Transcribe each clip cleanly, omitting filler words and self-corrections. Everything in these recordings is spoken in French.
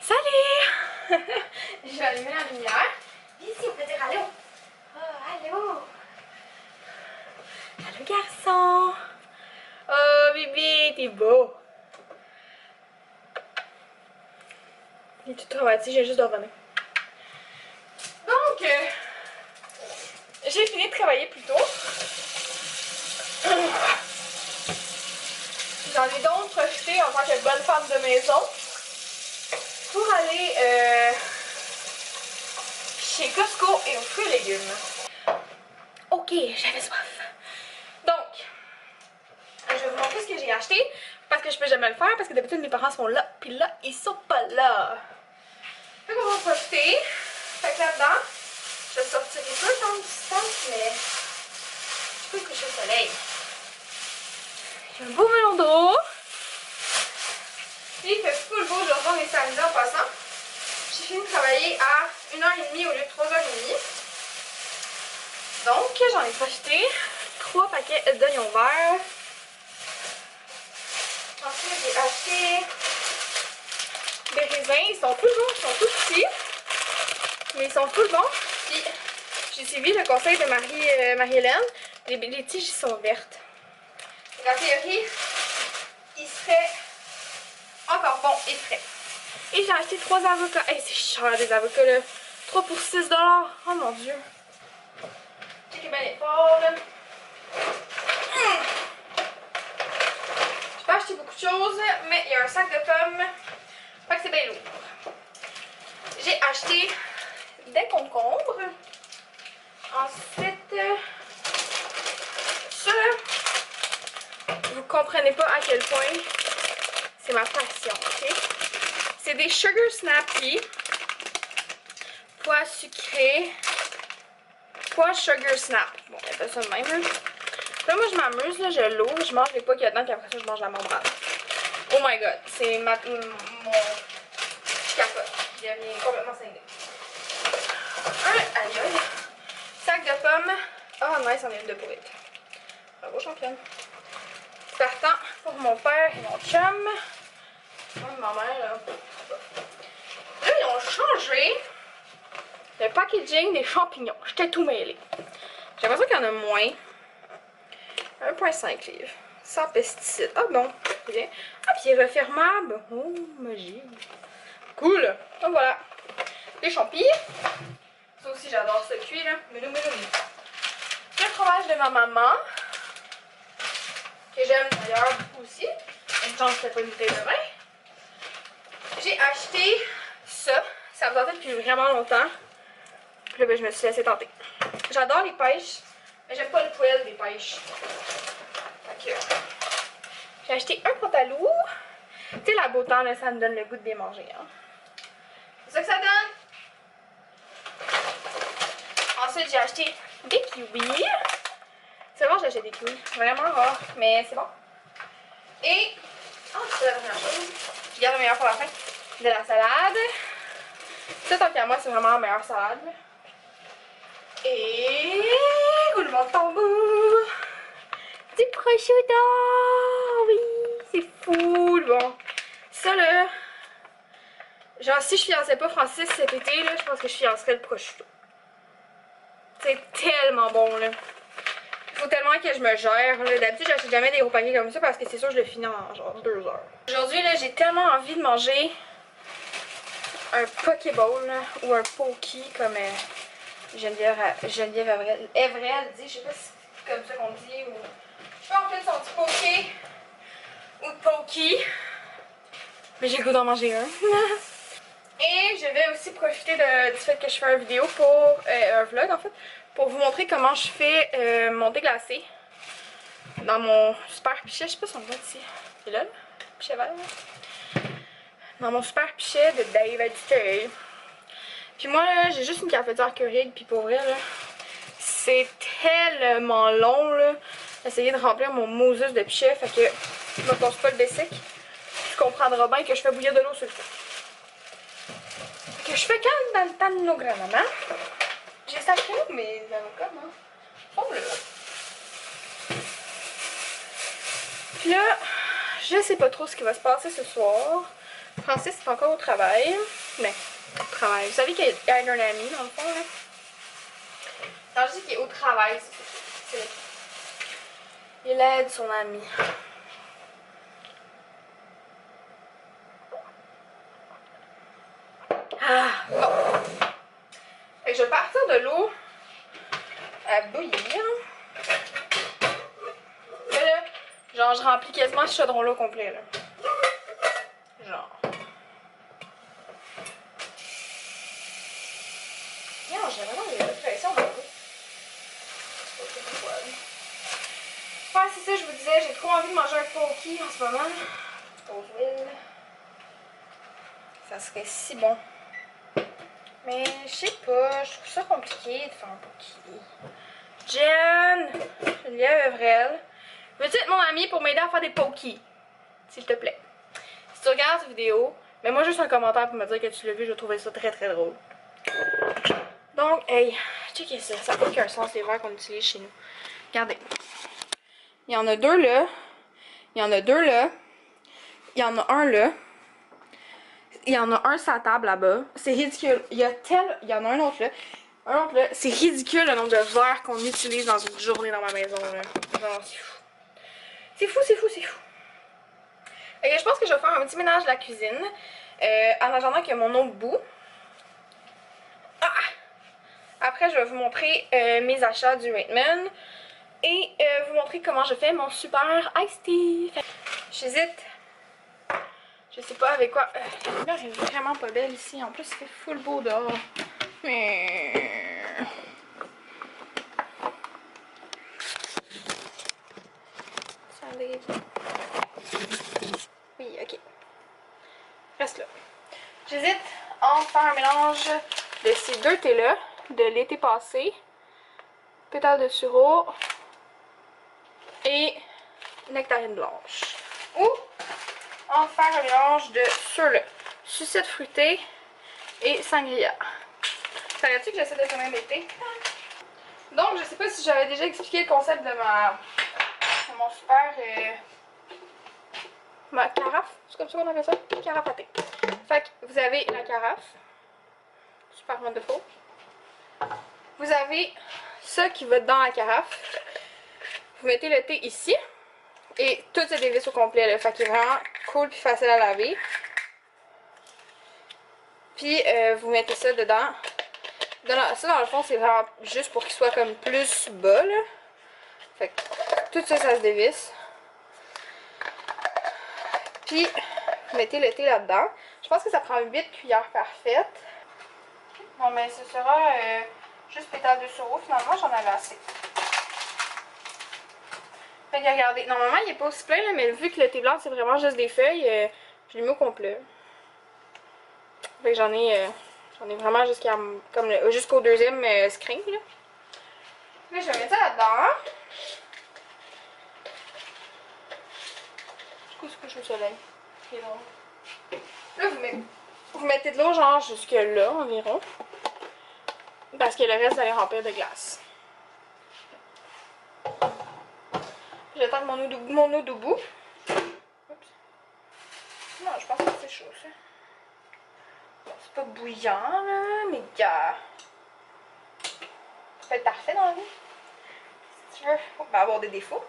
Salut! Je vais allumer la lumière. Viens ici, on peut dire allô. Oh, allô. Allô, garçon. Oh, bébé, t'es beau. Il est tout traumatisé, j'ai juste de revenir. Donc, j'ai fini de travailler plus tôt. J'en ai donc profité en tant que bonne femme de maison pour aller chez Costco et aux fruits et légumes. Ok, j'avais soif. Donc, je vais vous montrer ce que j'ai acheté parce que je peux jamais le faire parce que d'habitude mes parents sont là, puis là, ils sont pas là. Fait qu'on va en profiter. Fait que là-dedans, je sortirai pas tant de distance, mais je peux coucher au soleil. J'ai un beau melon d'eau. Puis il fait full beau aujourd'hui, on est samedi en passant. J'ai fini de travailler à 1h30 au lieu de 3h30. Donc j'en ai profité 3 paquets d'oignons verts. Ensuite j'ai acheté des raisins, ils sont full bons, ils sont tout petits. Mais ils sont full bons. Puis j'ai suivi le conseil de Marie-Hélène. Les tiges ils sont vertes. Donc en théorie, ils seraient encore bons et frais. Et j'ai acheté 3 avocats. Hey, c'est cher des avocats là. 3 pour 6 $. Oh mon dieu. Checkez bien les fort là. J'ai pas acheté beaucoup de choses, mais il y a un sac de pommes. Fait que c'est bien lourd. J'ai acheté des concombres. Ensuite, ça là, vous comprenez pas à quel point c'est ma passion, ok? C'est des Sugar Snappy. Pois sucré. Pois Sugar Snap. Bon, il y a pas ça de même. Là, moi, je m'amuse, là, je l'ouvre, je mange les pois qu'il y a dedans, puis après ça, je mange la membrane. Oh my god, c'est mon... Je capote. Je deviens complètement cinglée. Aïe aïe. Sac de pommes. Oh nice, on a une de pourrite. Bravo championne. Partant pour mon père et mon chum. Même ma mère là. Là ils ont changé le packaging des champignons. J'étais tout mêlée. J'ai l'impression qu'il y en a moins. 1,5 livres. Sans pesticides. Ah bon, bien. Ah puis il est refermable. Oh magie. Cool. Donc voilà. Les champis. Ça aussi j'adore ce cuit là. Melou. Le fromage de ma maman. Que j'aime d'ailleurs beaucoup aussi. Une chance que c'était pas une bouteille de vin. J'ai acheté ça. Ça me tentait depuis vraiment longtemps. Puis là ben, je me suis laissée tenter. J'adore les pêches. Mais j'aime pas le poêle des pêches. Fait que j'ai acheté un pantalon. Tu sais la beau temps là, ça me donne le goût de les manger. Hein. C'est ça que ça donne. Ensuite, j'ai acheté des kiwis. C'est rare, j'achète des kiwis. Vraiment rare, mais c'est bon. Et, oh, c'est la dernière chose. Je garde le meilleur pour la fin. De la salade. Ça, tant qu'à moi, c'est vraiment la meilleure salade. Et, roulement de tambour. Du prosciutto. Oui, c'est fou. Bon, ça là. Genre, si je fiançais pas Francis cet été, là, je pense que je fiancerais le prosciutto. C'est tellement bon là. Il faut tellement que je me gère. D'habitude, j'achète jamais des gros paquets comme ça parce que c'est sûr que je le finis en genre 2 heures. Aujourd'hui, là, j'ai tellement envie de manger un pokéball là, ou un poki comme Geneviève Evrel dit. Je sais pas si c'est comme ça qu'on dit. Ou... Je sais pas en fait son petit poké ou poki. Mais j'ai le goût d'en manger un. Et je vais aussi profiter du fait que je fais une vidéo pour un vlog en fait, pour vous montrer comment je fais mon déglacé dans mon super pichet. Je sais pas si on le voit ici. C'est là, le pichet vert. Dans mon super pichet de Dave Eddy. Puis moi là, j'ai juste une cafetière Keurig, puis pour vrai là, c'est tellement long là, d'essayer de remplir mon Moses de pichet, fait que je me pose pas le basic. Tu comprendras bien que je fais bouillir de l'eau sur le feu. Que je fais calme dans le temps de nos grands-mamans. J'ai sacré où mes avocats, non? Oh là! Puis là, je sais pas trop ce qui va se passer ce soir. Francis est encore au travail. Mais, au travail. Vous savez qu'il aide un ami, dans le fond, là. Quand je dis qu'il est au travail, c'est... Il aide son ami. Ah, bon. Fait que je vais partir de l'eau à bouillir. Et là, genre, je remplis quasiment ce chaudron-là au complet, là. Genre. Non, j'ai vraiment de pression dans l'eau. Ouais, c'est ça, je vous disais, j'ai trop envie de manger un poké en ce moment. Aux huiles. Ça serait si bon. Mais je sais pas, je trouve ça compliqué de faire un poké. Jen! Geneviève Evrel. Veux-tu être mon amie pour m'aider à faire des pokés? S'il te plaît. Si tu regardes cette vidéo, mets-moi juste un commentaire pour me dire que tu l'as vu, je vais trouver ça très très drôle. Donc, hey, checkez ça, ça n'a aucun sens les verres qu'on utilise chez nous. Regardez. Il y en a deux là. Il y en a deux là. Il y en a un là. Il y en a un sur la table là-bas. C'est ridicule. Il y en a un autre là. Un autre là. C'est ridicule le nombre de verres qu'on utilise dans une journée dans ma maison là. Genre, c'est fou. C'est fou, c'est fou, c'est fou. Et je pense que je vais faire un petit ménage de la cuisine. En attendant que mon eau bout. Ah! Après, je vais vous montrer mes achats du Rateman. Et vous montrer comment je fais mon super iced tea. J'hésite. Je sais pas avec quoi. La lumière est vraiment pas belle ici. En plus, il fait full beau dehors. Mais... ça arrive. Oui, ok. Reste là. J'hésite en faire un mélange de ces deux thés-là, de l'été passé. Pétales de sureau. Et nectarine blanche. Ou en faire un mélange de ceux-là. Sucette fruitée et sangria. Savais-tu que j'essaie de faire même l'été? Donc, je sais pas si j'avais déjà expliqué le concept de mon super... ma carafe. C'est comme ça qu'on appelle ça? Carafe à thé. Fait que vous avez la carafe. Super wonderful. Vous avez ça qui va dans la carafe. Vous mettez le thé ici. Et tout se dévisse au complet. Là. Fait qu'il est vraiment cool et facile à laver. Puis vous mettez ça dedans. Ça dans le fond c'est vraiment juste pour qu'il soit comme plus bas là. Fait que tout ça, ça se dévisse. Puis vous mettez le thé là-dedans. Je pense que ça prend 8 cuillères parfaites. Bon mais ce sera juste pétales de sureau. Finalement j'en avais assez. Fait que regardez, normalement il n'est pas aussi plein là, mais vu que le thé blanc c'est vraiment juste des feuilles, je l'ai mis au complet. Fait que j'en ai vraiment jusqu'au deuxième screen là. Là je vais mettre ça là-dedans. Du coup c'est couche au soleil. Là vous mettez de l'eau genre jusque là environ. Parce que le reste vous allez remplir de glace. J'attends que mon eau debout. Oups. Non, je pense que c'est chaud ça. Bon, c'est pas bouillant là, mais gars. Ça peut être parfait dans la vie. Si tu veux, on va avoir des défauts.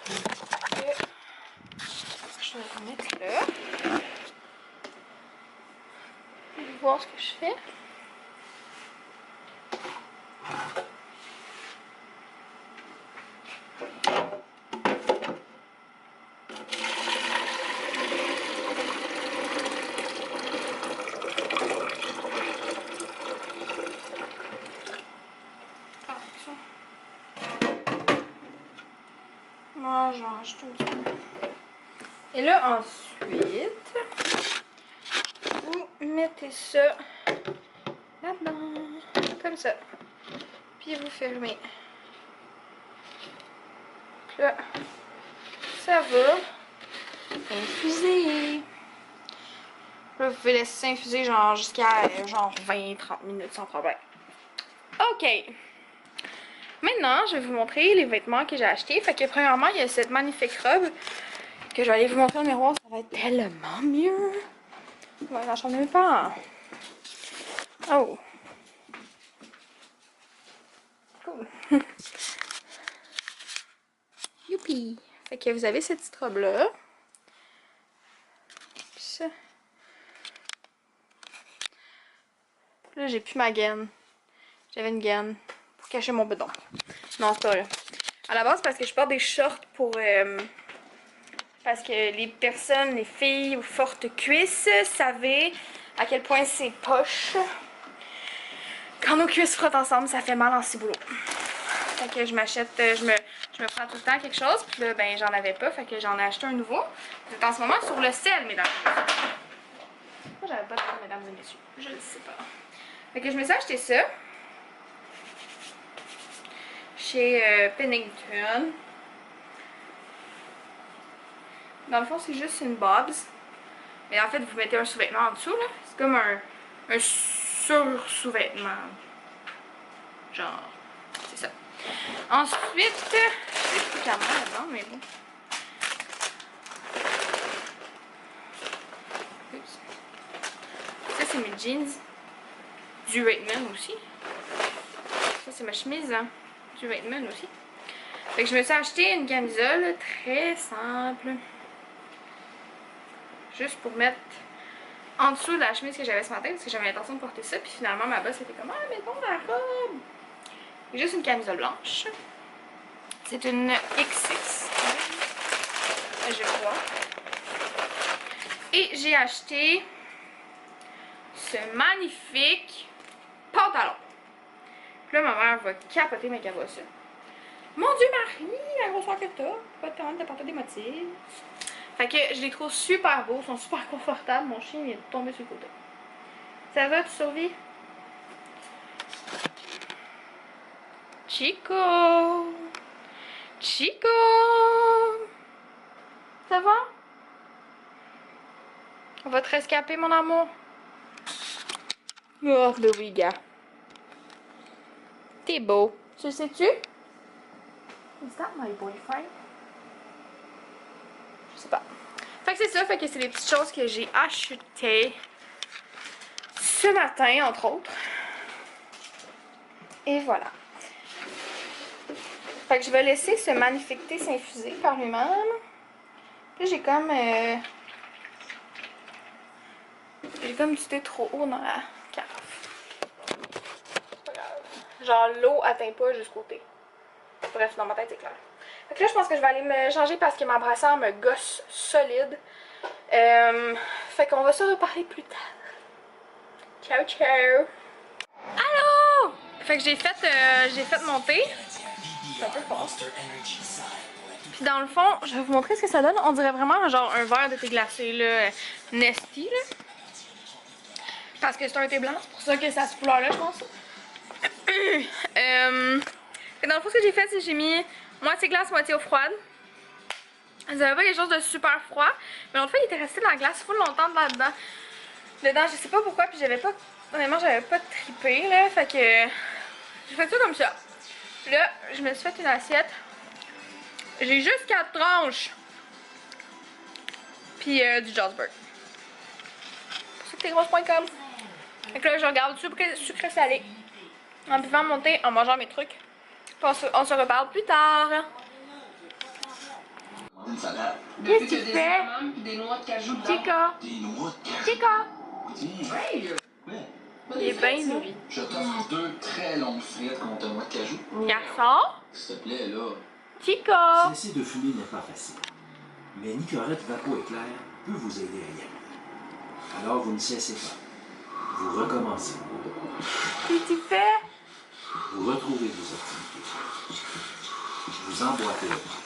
Et je vais le mettre là. Je vais voir ce que je fais. Moi, j'en rajoute un petit peu. Et là, ensuite, vous mettez ça là-dedans, comme ça. Puis vous fermez. Là, ça va infuser. Là, vous pouvez laisser ça infuser genre jusqu'à genre 20-30 minutes sans problème. Ok. Maintenant, je vais vous montrer les vêtements que j'ai achetés. Fait que premièrement, il y a cette magnifique robe que je vais aller vous montrer au miroir. Ça va être tellement mieux. Ouais, la chambre de mes parents. Oh. Cool. Youpi! Fait que vous avez cette petite robe-là. Puis ça. Là, j'ai plus ma gaine. J'avais une gaine pour cacher mon bedon. Non, c'est pas vrai. À la base, parce que je porte des shorts pour... parce que les personnes, les filles aux fortes cuisses, savaient à quel point c'est poche. Quand nos cuisses frottent ensemble, ça fait mal en ciboulot. Fait que je m'achète, je me prends tout le temps quelque chose, puis là, ben, j'en avais pas, fait que j'en ai acheté un nouveau. Vous êtes en ce moment sur le sel, mesdames et messieurs. Pourquoi j'avais pas de code, mesdames et messieurs? Je ne sais pas. Fait que je me suis acheté ça. Chez Pennington. Dans le fond, c'est juste une bobs. Mais en fait, vous mettez un sous-vêtement en dessous, là. C'est comme un sur-sous-vêtement. Genre, c'est ça. Ensuite, je sais plus comment là-dedans, mais bon. Ça, c'est mes jeans. Du Raidman aussi. Ça, c'est ma chemise. Hein. Du Raidman aussi. Fait que je me suis acheté une camisole très simple. Juste pour mettre en dessous de la chemise que j'avais ce matin. Parce que j'avais l'intention de porter ça. Puis finalement, ma boss était comme, ah, mettons la robe. Juste une camisole blanche. C'est une XX. Je crois. Et j'ai acheté ce magnifique pantalon. Puis là, ma mère va capoter mes cabosses. Mon Dieu, Marie, la grosseur que t'as. Pas de temps de porter des motifs. Fait que je les trouve super beaux. Ils sont super confortables. Mon chien il est tombé sur le côté. Ça va, tu survis? Chico! Chico! Ça va? On va te rescaper, mon amour. Oh, le oui, gars. T'es beau. Tu le sais-tu? Is that my boyfriend? Je sais pas. Fait que c'est ça. Fait que c'est les petites choses que j'ai achetées ce matin, entre autres. Et voilà. Fait que je vais laisser ce magnifique thé s'infuser par lui-même. Puis j'ai comme... j'ai comme du thé trop haut dans la carafe. C'est pas grave. Genre l'eau atteint pas jusqu'au thé. Bref, dans ma tête c'est clair. Fait que là je pense que je vais aller me changer parce que ma brassière me gosse solide. Fait qu'on va se reparler plus tard. Ciao ciao! Allô! Fait que j'ai fait mon thé. C'est un peu fort. Puis dans le fond, je vais vous montrer ce que ça donne. On dirait vraiment genre un verre de thé glacé là, Nesty là. Parce que c'est un thé blanc, c'est pour ça que ça a cette couleur là je pense. Dans le fond ce que j'ai fait c'est que j'ai mis moitié glace, moitié eau froide. J'avais pas quelque chose de super froid. Mais l'autre fois il était resté dans la glace full longtemps là-dedans. Dedans je sais pas pourquoi puis j'avais pas. Honnêtement j'avais pas trippé là. Fait que j'ai fait ça comme ça. Là je me suis fait une assiette. J'ai juste 4 tranches. Puis du Jarlsberg. C'est tesgrosses.com. Fait que là je regarde sucré salé. En buvant mon thé, en mangeant mes trucs. Puis on se reparle plus tard. Qu'est-ce que tu fais? Chica! Chica! Il est bien lui. Je t'offre 2 très longues frites contre noix de cajou. Garçon? S'il te plaît, là. Chica! Cesser de fumer n'est pas facile. Mais Nicorette Vapo Éclair peut vous aider à y arriver. Alors vous ne cessez pas. Vous recommencez. Qu'est-ce que tu fais? Vous retrouvez vos activités. Vous emboîtez le pas.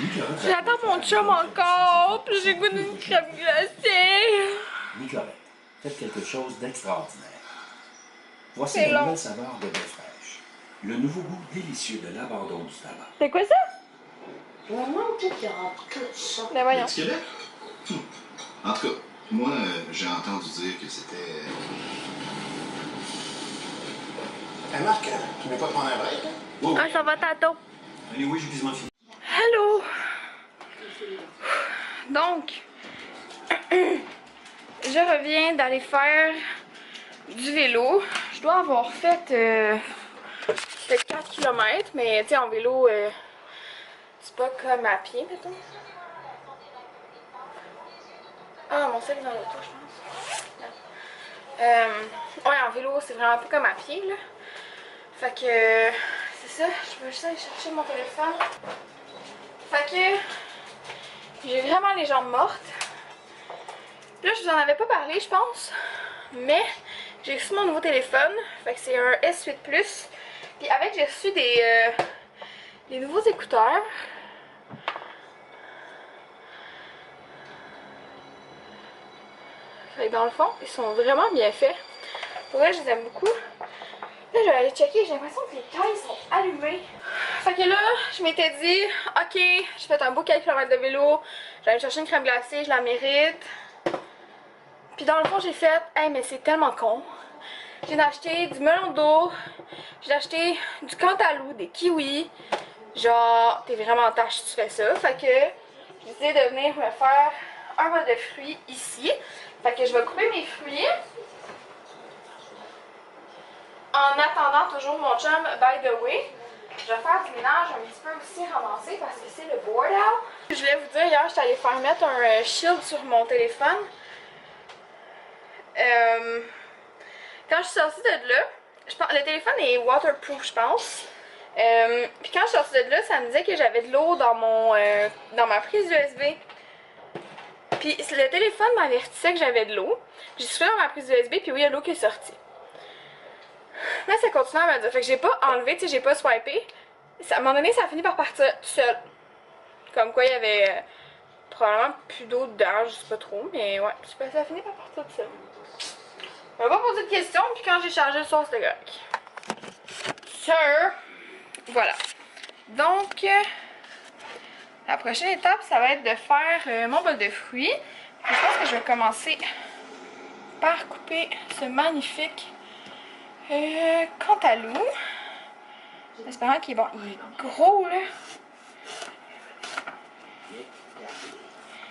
Nicorette Vapo J'attends mon chum encore, puis j'ai goût d'une crème glacée. Nicorette, faites quelque chose d'extraordinaire. Voici C'est la long. nouvelle saveur de baie fraîche. Le nouveau goût délicieux de l'abandon du tabac. C'est quoi ça? Ben voyons. Du Québec? En tout cas, moi, j'ai entendu dire que c'était... Hey Marc, tu veux pas prendre un break? Wow. Ah, ça va tantôt. Allez, oui, j'ai quasiment fini. Hello! Donc, je reviens d'aller faire du vélo. Je dois avoir fait peut-être 4 km, mais tu sais, en vélo, c'est pas comme à pied, mettons. Ah, mon sel est dans l'auto, je pense. Ouais, en vélo, c'est vraiment pas comme à pied, là. Fait que, c'est ça, je vais juste aller chercher mon téléphone. Fait que, j'ai vraiment les jambes mortes. Là, je vous en avais pas parlé, je pense. Mais, j'ai reçu mon nouveau téléphone. Fait que c'est un S8 Plus. Puis avec, j'ai reçu des nouveaux écouteurs. Fait que dans le fond, ils sont vraiment bien faits. Pour vrai, je les aime beaucoup. Là, je vais aller checker. J'ai l'impression que les cailles sont allumées. Fait que là, je m'étais dit, ok, j'ai fait un beau 4 km de vélo. J'allais chercher une crème glacée, je la mérite. Puis dans le fond, j'ai fait, hey, mais c'est tellement con. J'ai acheté du melon d'eau. J'ai acheté du cantaloupe, des kiwis. Genre, t'es vraiment en tâche si tu fais ça. Fait que j'ai décidé de venir me faire un bol de fruits ici. Fait que je vais couper mes fruits. En attendant toujours mon chum, by the way, je vais faire du ménage un petit peu aussi ramassé parce que c'est le board out. Je voulais vous dire, hier, j'étais allée faire mettre un shield sur mon téléphone. Quand je suis sortie de là, le téléphone est waterproof, je pense. Puis quand je suis sortie de là, ça me disait que j'avais de l'eau dans dans ma prise USB. Puis le téléphone m'avertissait que j'avais de l'eau. J'ai soufflé dans ma prise USB, puis oui, il y a l'eau qui est sortie. Là, ça continue à me dire. Fait que j'ai pas enlevé, tu sais, j'ai pas swipé. À un moment donné, ça a fini par partir tout seul. Comme quoi, il y avait probablement plus d'eau dedans, je sais pas trop. Mais ouais, ça a fini par partir tout seul. On va pas poser de questions, puis quand j'ai chargé le soir, c'était correct. Voilà. Donc, la prochaine étape, ça va être de faire mon bol de fruits. Puis je pense que je vais commencer par couper ce magnifique cantaloupe. J'espère qu'il est bon. Il est gros, là.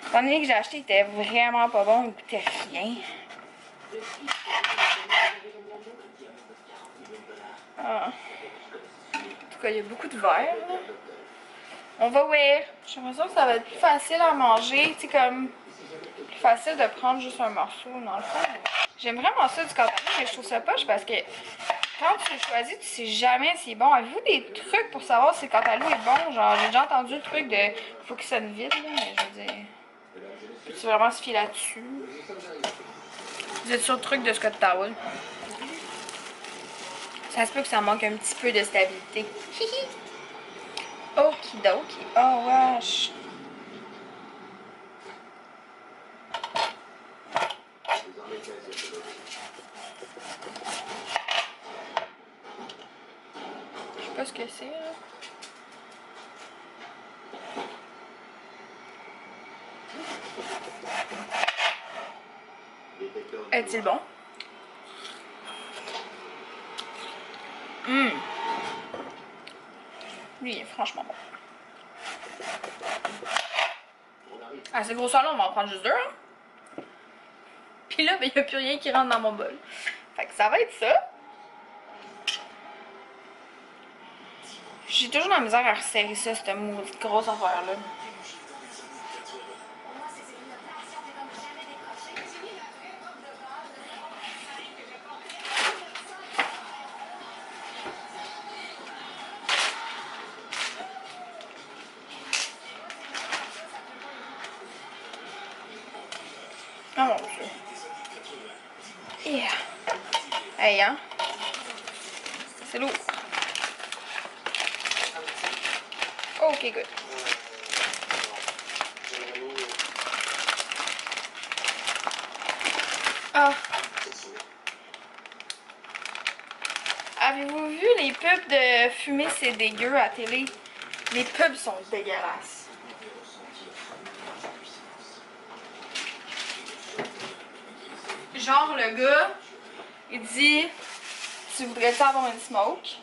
Étant donné que j'ai acheté, il était vraiment pas bon. Il goûtait rien. Ah. En tout cas, il y a beaucoup de verre, là. On va voir. J'ai l'impression que ça va être plus facile à manger. Tu sais, comme plus facile de prendre juste un morceau dans le fond. J'aime vraiment ça du cantaloupe, mais je trouve ça poche parce que quand tu le choisis, tu sais jamais si c'est bon. Avez-vous des trucs pour savoir si le cantaloupe est bon? Genre, j'ai déjà entendu le truc de faut qu'il sonne vite, là, mais je veux dire, peux-tu vraiment se fier là-dessus? Vous êtes sur le truc de Scott Towel. Ça se peut que ça manque un petit peu de stabilité. Okidoki. Oh wesh. Je sais pas ce que c'est, là. Est-il bon? Lui, il est franchement bon. À ces grosseurs-là, on va en prendre juste deux, hein? Puis là, ben, il n'y a plus rien qui rentre dans mon bol. Fait que ça va être ça. J'ai toujours la misère à resserrer ça, cette maudite grosse affaire-là. Oh mon dieu. Yeah. Hey, hein? C'est lourd. Ok, good. Ah. Avez-vous vu les pubs de fumer c'est dégueu à télé? Les pubs sont dégueulasses. Genre, le gars, il dit tu voudrais-tu avoir une smoke?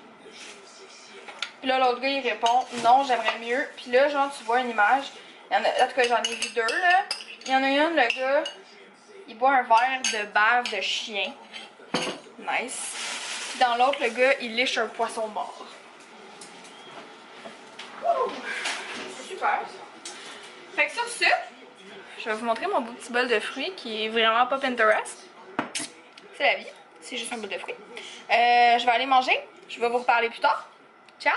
Puis là, l'autre gars, il répond non, j'aimerais mieux. Puis là, genre, tu vois une image. En tout cas, j'en ai vu deux, là. Il y en a une, le gars, il boit un verre de bave de chien. Nice. Puis dans l'autre, le gars, il liche un poisson mort. C'est super. Fait que sur ce, je vais vous montrer mon beau petit bol de fruits qui est vraiment pas Pinterest. C'est la vie. C'est juste un bol de fruits. Je vais aller manger. Je vais vous reparler plus tard. Ciao!